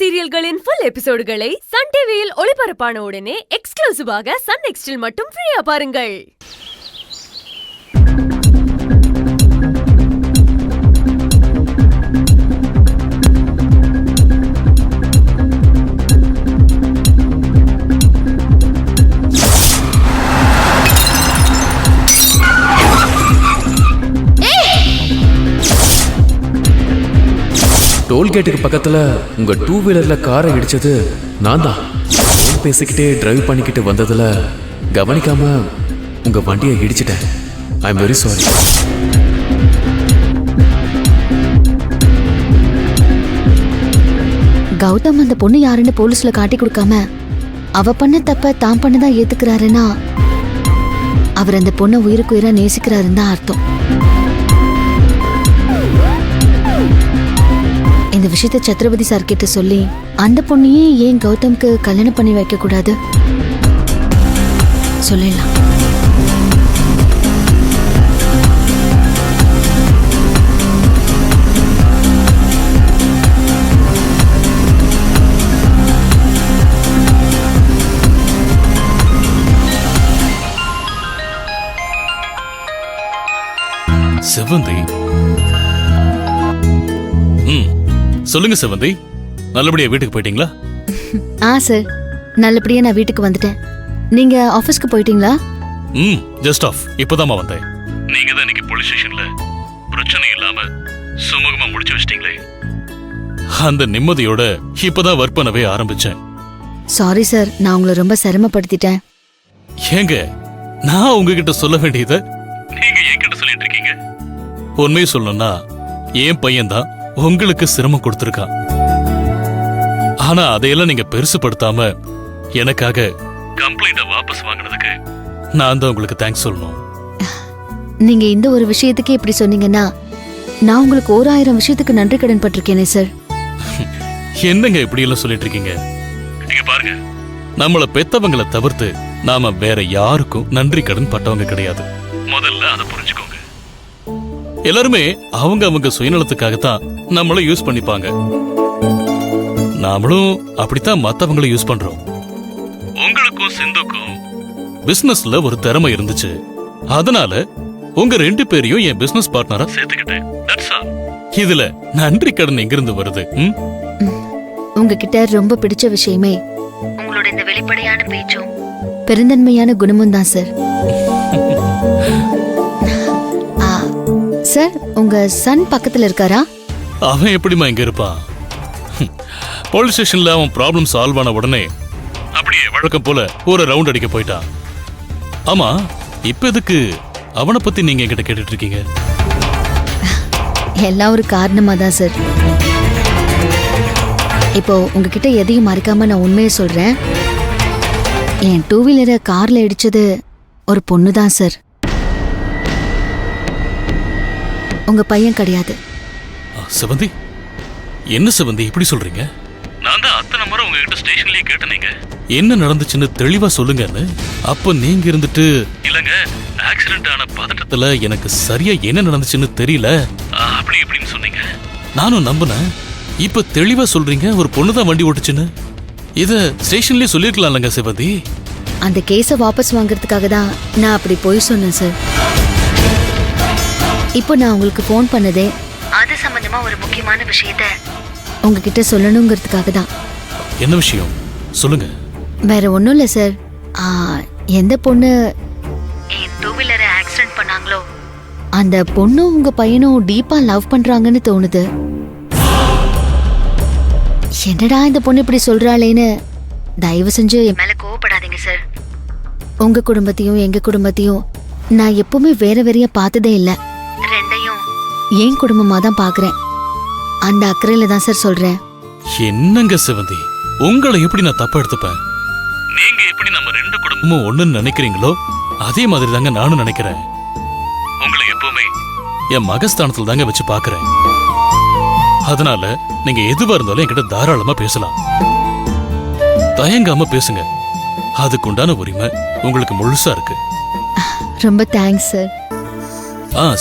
சீரியல்களின் full எபிசோடுகளை Sun டிவியில் ஒளிபரப்பான உடனே எக்ஸ்க்ளூசிவாக சன் நெக்ஸ்டில் மட்டும் ஃப்ரீயா பாருங்கள். டோல்கேட்டுக்கு பக்கத்துல உங்க 2 வீலர்ல காரை இடிச்சது நான் தான். ஃபோன் பேசிக்கிட்டே டிரைவ் பண்ணிக்கிட்டு வந்ததுல கவனிக்காம உங்க வண்டியை இடிச்சிட்டேன். I am very sorry. Gautham அந்த பொண்ணு யாருன்னு போலீஸ்ல காட்டி கொடுக்காம அவ பண்ண தப்ப தான் பண்ணதான் ஏத்துக்கிறாருன்னா அவர் அந்த பொண்ணை உயிருக்கு உயிரா நேசிக்கிறாருன்னு தான் அர்த்தம். இந்த விஷயத்த சத்ரபதி சார் கிட்ட சொல்லி அந்த பொண்ணையே ஏன் கௌதம்க்கு கல்யாணம் பண்ணி வைக்க கூடாது சொல்லலாம். செவந்தி, சொல்லுங்க செவந்தி, நல்லபடியா வீட்டுக்கு போயிட்டீங்களா? சார், நல்லபடியா நான் வீட்டுக்கு வந்துட்டேன். நீங்க ஆபீஸ்க்கு போயிட்டீங்களா? ஜஸ்ட் ஆஃப் இப்போதான் வந்தேன். நீங்க தான் இன்னைக்கு போலீஸ் ஸ்டேஷன்ல பிரச்சனை இல்லாம சுமூகமா முடிச்சு வச்சிட்டீங்களே, அந்த நிம்மதியோட இப்பதான் ஒர்க் பண்ணவே ஆரம்பிச்சேன். சாரி சார், நான் உங்களை ரொம்ப சிரமப்படுத்திட்டேன். ஏங்க, நான் உங்ககிட்ட சொல்ல வேண்டியத நீங்க என்கிட்ட சொல்லிட்டு இருக்கீங்க. உண்மையை சொல்லணும்னா என் பையன் தான் உங்களுக்கு சிரமம் கொடுத்திருக்கான். ஆனா அதையெல்லாம் நீங்க பெருசுப்படுத்தாம எனக்காக கம்ப்ளைண்ட வாபஸ் வாங்கினதுக்கு நான் தான் உங்களுக்கு தேங்க்ஸ் சொல்லணும். நீங்க இந்த ஒரு விஷயத்துக்கே இப்படி சொன்னீங்கன்னா நான் உங்களுக்கு 1000 விஷயத்துக்கு நன்றி கடன் பட்டிருக்கேனே சார். என்னங்க இப்படி எல்லாம் சொல்லிட்டு இருக்கீங்க? நீங்க பாருங்க, நம்மள பெத்தவங்களை தவிர்த்து நாம வேற யாருக்கும் நன்றி கடன் பட்டவங்க கிடையாது. முதல்ல அதை புரிஞ்சுக்கோங்க. எல்லாருமே அவங்க சுயநலத்துக்காகத்தான் நம்மள யூஸ் பண்ணிப்பாங்க. நாமளும் அப்படித்தான் மத்தவங்களை யூஸ் பண்றோம். உங்களுக்கும் சிந்துக்கும் பிசினஸ்ல ஒரு திறமை இருந்துச்சு, அதனால உங்க 2 பேரையும் என் பிசினஸ் பார்ட்னரா சேர்த்துக்கிட்டேன். இதுல நன்றி கடன் எங்கிருந்து வருது? உங்ககிட்ட ரொம்ப பிடிச்ச விஷயமே உங்களோட இந்த வெளிப்படையான பேச்சும் பெருந்தன்மையான குணமும் தான் சார். சார், உங்க சன் பக்கத்துல இருக்காரா? அவன் எப்படிமா இங்க இருப்பான்? போலீஸ் ஸ்டேஷன்ல அவன் ப்ராப்ளம் சால்வ் ஆன உடனே அப்படியே வழக்கம் போல ஒரு ரவுண்ட் அடிக்க போயிட்டான். ஆமா, இப்ப எதுக்கு அவனை பத்தி நீங்க என்கிட்ட கேட்டுட்டு இருக்கீங்க? எல்லாம் ஒரு காரணமா தான் சார். இப்போ உங்ககிட்ட எதையும் மறைக்காம நான் உண்மையை சொல்றேன். என் 2 வீலரை கார்ல இடிச்சது ஒரு பொண்ணு தான் சார், உங்க பையன் கிடையாது. செவந்தி, என்ன செவந்தி இப்படி சொல்றீங்க? நான் தான் அத்தனை முறை உங்ககிட்ட ஸ்டேஷன்லயே கேட்டேனீங்க, என்ன நடந்துச்சுன்னு தெளிவா சொல்லுங்கன்னு. அப்ப நீங்க இருந்துட்டு இல்லங்க, ஆக்சிடென்ட் ஆன பதட்டத்துல எனக்கு சரியா என்ன நடந்துச்சுன்னு தெரியல அப்படி இப்படின்னு சொன்னீங்க. நானும் நம்பினேன். இப்ப தெளிவா சொல்றீங்க ஒரு பொண்ணுதான் வண்டி ஓட்டுச்சுன்னு. இத ஸ்டேஷன்லயே சொல்லிருக்கலாம்லங்க செவந்தி. அந்த கேஸை வாபஸ் வாங்குறதுக்காக தான் நான் அப்படி போய் சொன்னேன் சார். இப்போ நான் உங்களுக்கு ஃபோன் பண்ணதே அது சம்பந்தமா ஒரு முக்கியமான விஷயத்த உங்ககிட்ட சொல்லணுங்கிறதுக்காக தான். என்ன விஷயம் சொல்லுங்க. வேற ஒன்றும் இல்லை சார். எந்த பொண்ணு என் 2 வீலரை ஆக்சிடென்ட் பண்ணாங்களோ அந்த பொண்ணும் உங்க பையனும் டீப்பா லவ் பண்றாங்கன்னு தோணுது. என்னடா இந்த பொண்ணு இப்படி சொல்றாளேன்னு தயவு செஞ்சு என் மேல கோவப்படாதீங்க சார். உங்க குடும்பத்தையும் எங்க குடும்பத்தையும் நான் எப்பவுமே வேற வேறையா பார்த்ததே இல்லை. ரெண்டையும் என் குடும்பமா தான் பாக்குறேன். அந்த அக்கறையில தான் சார் சொல்றேன். என்னங்க செவந்தி, உங்களை எப்படி நான் தப்பா எடுத்துப்பேன்? நீங்க எப்படி நம்ம 2 குடும்பமும் ஒண்ணுன்னு நினைக்கிறீங்களோ அதே மாதிரி தாங்க நானும் நினைக்கிறேன். உங்களை எப்பவுமே என் மகஸ்தானத்துல தாங்க வச்சு பாக்குறேன். அதனால நீங்க எதுவா இருந்தாலும் என்கிட்ட தாராளமா பேசலாம். தயங்காம பேசுங்க. அதுக்குண்டான உரிமை உங்களுக்கு முழுசா இருக்கு. ரொம்ப தேங்க்ஸ் சார்.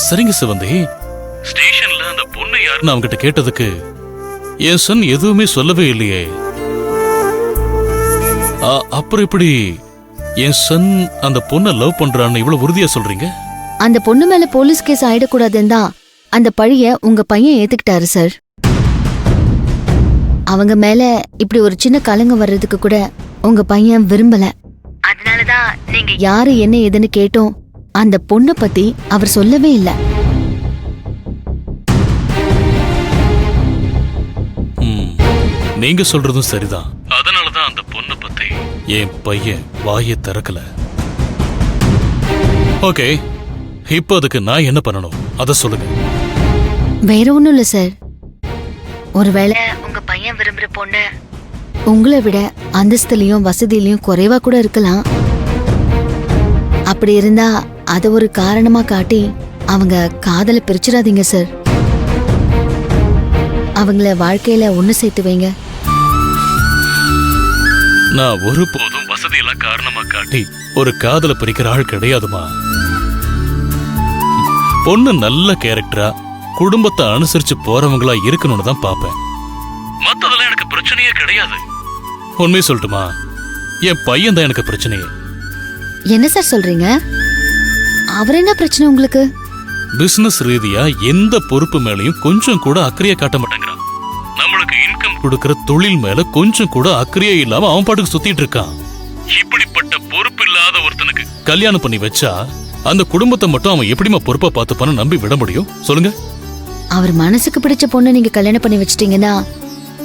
சரிங்க சிவந்தி, ஸ்டேஷன்ல அந்த பொண்ணு யாருன்னு அவங்க கிட்ட கேட்டதுக்கு என் சன் எதுவுமே சொல்லவே இல்லையே. அப்புறம் எப்படி என் சன் அந்த பொண்ணை லவ் பண்றான்னு இவ்வளவு உறுதியா சொல்றீங்க? அந்த பொண்ணு மேல போலீஸ் கேஸ் ஆயிடக்கூடாதுன்னு தான் அந்த பழிய உங்க பையன் ஏத்துக்கிட்டாரு சார். அவங்க மேல இப்படி ஒரு சின்ன கலங்கம் வர்றதுக்கு கூட உங்க பையன் விரும்பல. அதனாலதான் நீங்க யாரு என்ன ஏதுன்னு கேட்டோம், அந்த பொண்ணை பத்தி அவர் சொல்லவே இல்ல. நீங்க சொல்றதும் சரிதான். அதனாலதான் அந்த பொண்ணை பத்தி என் பையன் வாயை திறக்கல. ஓகே, இப்போ அதுக்கு நான் என்ன பண்ணணும் அத சொல்லுங்க. வேற ஒண்ணும் இல்ல சார். ஒருவேளை உங்க பையன் விரும்புற பொண்ணு உங்களை விட அந்தஸ்துலயும் வசதியிலயும் குறைவா கூட இருக்கலாம். அப்படி இருந்தா அத ஒரு காரணமா காட்டி அவங்க காதலை பிரிச்சிடாதீங்க சார். அவங்கள வாழ்க்கையில ஒண்ணு சேர்த்து வைங்க. நான் ஒருபோதும் வசதியெல்லாம் காரணமா காட்டி ஒரு காதலை பிரிக்கிற ஆள் கிடையாதுமா. பொண்ணு நல்ல கேரக்டரா குடும்பத்தை அனுசரிச்சு போறவங்களா இருக்கணும்னு தான் பாப்பேன். மத்ததெல்லாம் எனக்கு பிரச்சனையே கிடையாது. உண்மையை சொல்லட்டுமா, என் பையன் தான் எனக்கு பிரச்சனையே. என்ன சார் சொல்றீங்க? அவர் என்ன பிரச்சனை உங்களுக்கு? பிசினஸ் ரீதியா எந்த பொறுப்பு மேலையும் கொஞ்சம் கூட அக்கறையா காட்ட மாட்டேங்கிறான். நம்மளுக்கு இன்கம் கொடுக்கற தொழில் மேல கொஞ்சம் கூட அக்கறையே இல்லாம அவன் பாட்டுக்கு சுத்திட்டு இருக்கான். இப்படிப்பட்ட பொறுப்பு இல்லாத ஒருத்தனுக்கு கல்யாணம் பண்ணி வச்சா அந்த குடும்பத்தை மட்டும் அவன் எப்படிமா பொறுப்பா பார்த்துப்பான்னு நம்பி விட முடியும் சொல்லுங்க? அவர் மனசுக்கு பிடிச்ச பொண்ணை நீங்க கல்யாணம் பண்ணி வச்சிட்டீங்கன்னா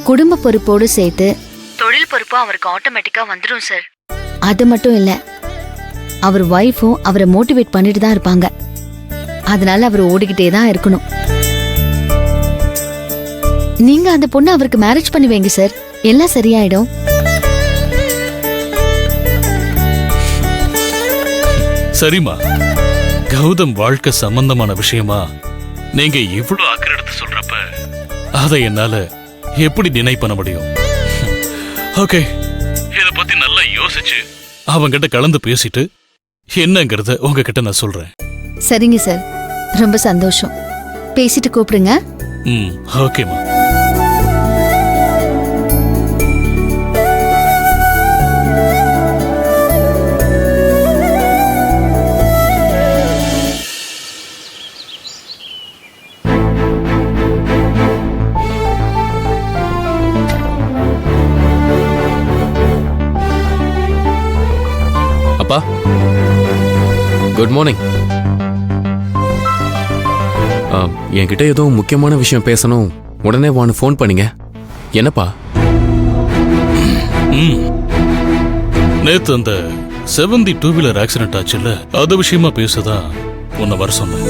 குடும்ப பொறுப்போடு சேர்த்து தொழில் பொறுப்பும் அவருக்கு ஆட்டோமேட்டிக்கா வந்துடும் சார். அது மட்டும் இல்ல, அவர் வைஃபும் அவரை மோட்டிவேட் பண்ணிட்டு தான் இருப்பாங்க. அதனால அவர் ஓடிக்கிட்டே தான் இருக்கணும். நீங்க அந்த பொண்ணை அவருக்கு மேரேஜ் பண்ணி வைங்க சார், எல்லாம் சரியாயிடும். சரிமா, கௌதம் வாழ்க்கை சம்பந்தமான விஷயமா நீங்க இவ்வளவு அக்கறை எடுத்து சொல்றப்ப அதை என்னால எப்படி டினை பண்ண முடியும்? ஓகே, இத பத்தி நல்லா யோசிச்சு அவங்கிட்ட கலந்து பேசிட்டு என்னங்கறத உங்ககிட்ட நான் சொல்றேன். சரிங்க சார், ரொம்ப சந்தோஷம். பேசிட்டு கூப்பிடுங்க. ஓகேமா. அப்பா, குட் மார்னிங். என்கிட்ட ஏதோ முக்கியமான விஷயம் பேசணும், உடனே வான்னு ஃபோன் பண்ணீங்க. என்னப்பா? நேத்து அந்த 70 டூ வீலர் ஆக்சிடென்ட் ஆச்சுல்ல, அது விஷயமா பேசதான் உன்னை வர சொன்னேன்.